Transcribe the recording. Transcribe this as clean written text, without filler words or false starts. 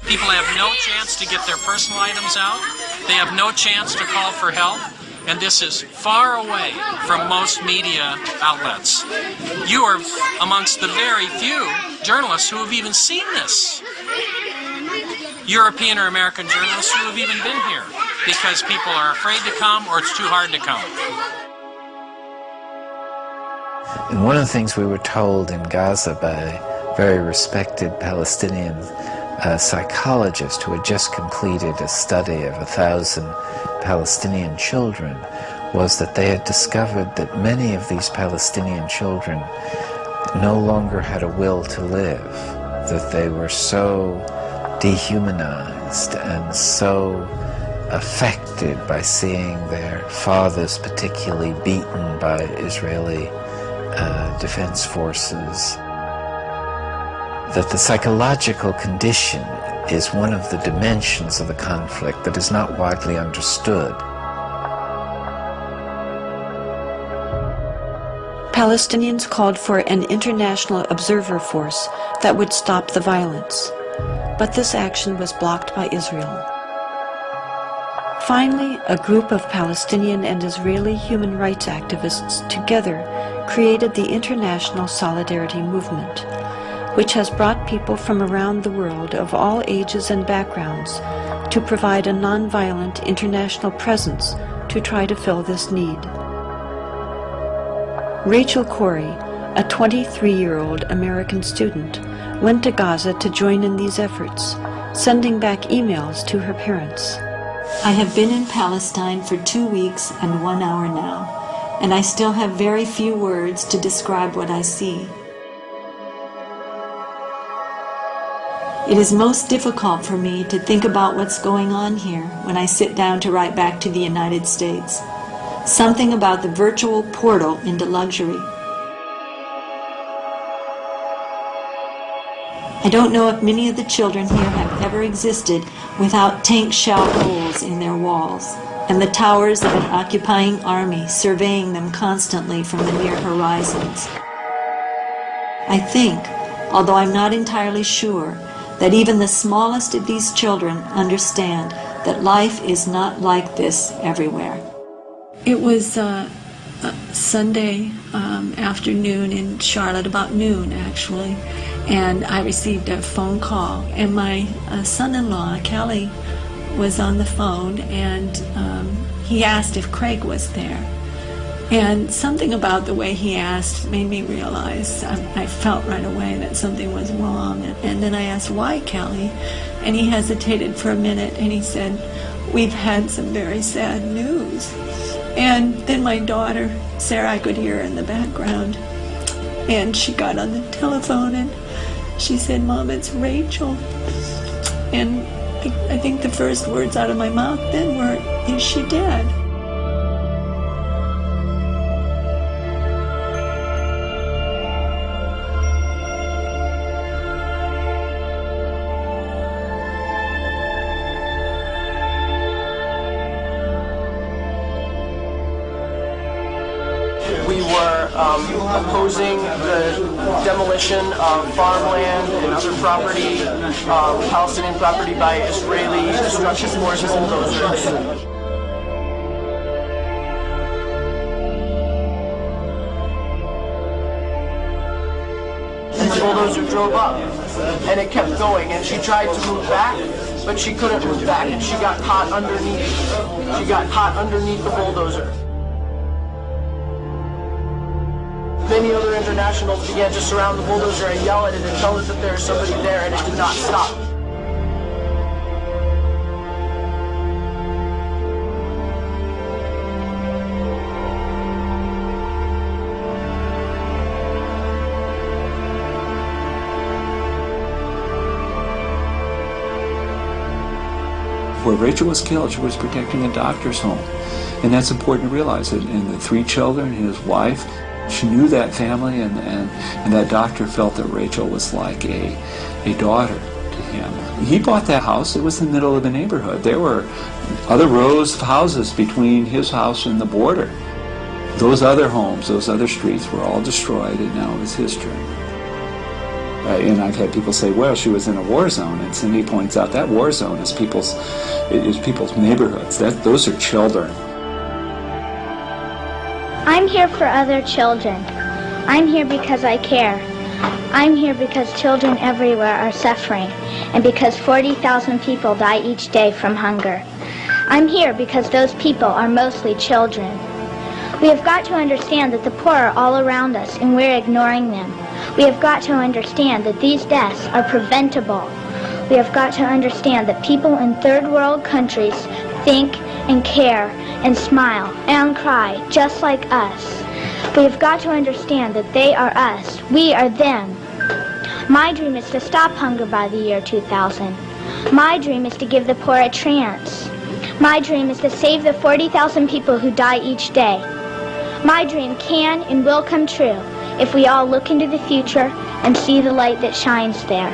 People have no chance to get their personal items out. They have no chance to call for help. And this is far away from most media outlets. You are amongst the very few journalists who have even seen this. European or American journalists who have even been here because people are afraid to come or it's too hard to come. And one of the things we were told in Gaza by a very respected Palestinian psychologist who had just completed a study of 1,000 Palestinian children was that they had discovered that many of these Palestinian children no longer had a will to live, that they were so dehumanized and so affected by seeing their fathers particularly beaten by Israeli defense forces, that the psychological condition is one of the dimensions of the conflict that is not widely understood. Palestinians called for an international observer force that would stop the violence, but this action was blocked by Israel. Finally, a group of Palestinian and Israeli human rights activists together created the International Solidarity Movement, which has brought people from around the world of all ages and backgrounds to provide a nonviolent international presence to try to fill this need. Rachel Corey, a 23-year-old American student, went to Gaza to join in these efforts, sending back emails to her parents. I have been in Palestine for 2 weeks and 1 hour now, and I still have very few words to describe what I see. It is most difficult for me to think about what's going on here when I sit down to write back to the United States. Something about the virtual portal into luxury. I don't know if many of the children here have ever existed without tank shell holes in their walls, and the towers of an occupying army surveying them constantly from the near horizons. I think, although I'm not entirely sure, that even the smallest of these children understand that life is not like this everywhere. It was Sunday afternoon in Charlotte, about noon actually, and I received a phone call, and my son-in-law, Kelly, was on the phone, and he asked if Craig was there. And something about the way he asked made me realize, I felt right away that something was wrong. And then I asked, why, Kelly? And he hesitated for a minute, and he said, we've had some very sad news. And then my daughter, Sarah, I could hear her in the background, and she got on the telephone, and she said, Mom, it's Rachel. And I think the first words out of my mouth then were, is she dead? We were opposing the demolition of farmland and other property, Palestinian property, by Israeli destruction forces and bulldozers. And the bulldozer drove up, and it kept going, and she tried to move back, but she couldn't move back, and she got caught underneath. She got caught underneath the bulldozer. Many other internationals began to surround the bulldozer and yell at it and tell us that there is somebody there, and it did not stop. Where Rachel was killed, she was protecting a doctor's home. And that's important to realize. And the 3 children, his wife, she knew that family, and that doctor felt that Rachel was like a daughter to him. He bought that house. It was in the middle of the neighborhood. There were other rows of houses between his house and the border. Those other homes, those other streets were all destroyed, and now it was his turn. And I've had people say, well, she was in a war zone. And Cindy points out that war zone is people's neighborhoods. Those are children. I'm here for other children. I'm here because I care. I'm here because children everywhere are suffering, and because 40,000 people die each day from hunger. I'm here because those people are mostly children. We have got to understand that the poor are all around us and we're ignoring them. We have got to understand that these deaths are preventable. We have got to understand that people in third world countries think and care and smile and cry just like us. We have got to understand that they are us, we are them. My dream is to stop hunger by the year 2000. My dream is to give the poor a chance. My dream is to save the 40,000 people who die each day. My dream can and will come true if we all look into the future and see the light that shines there.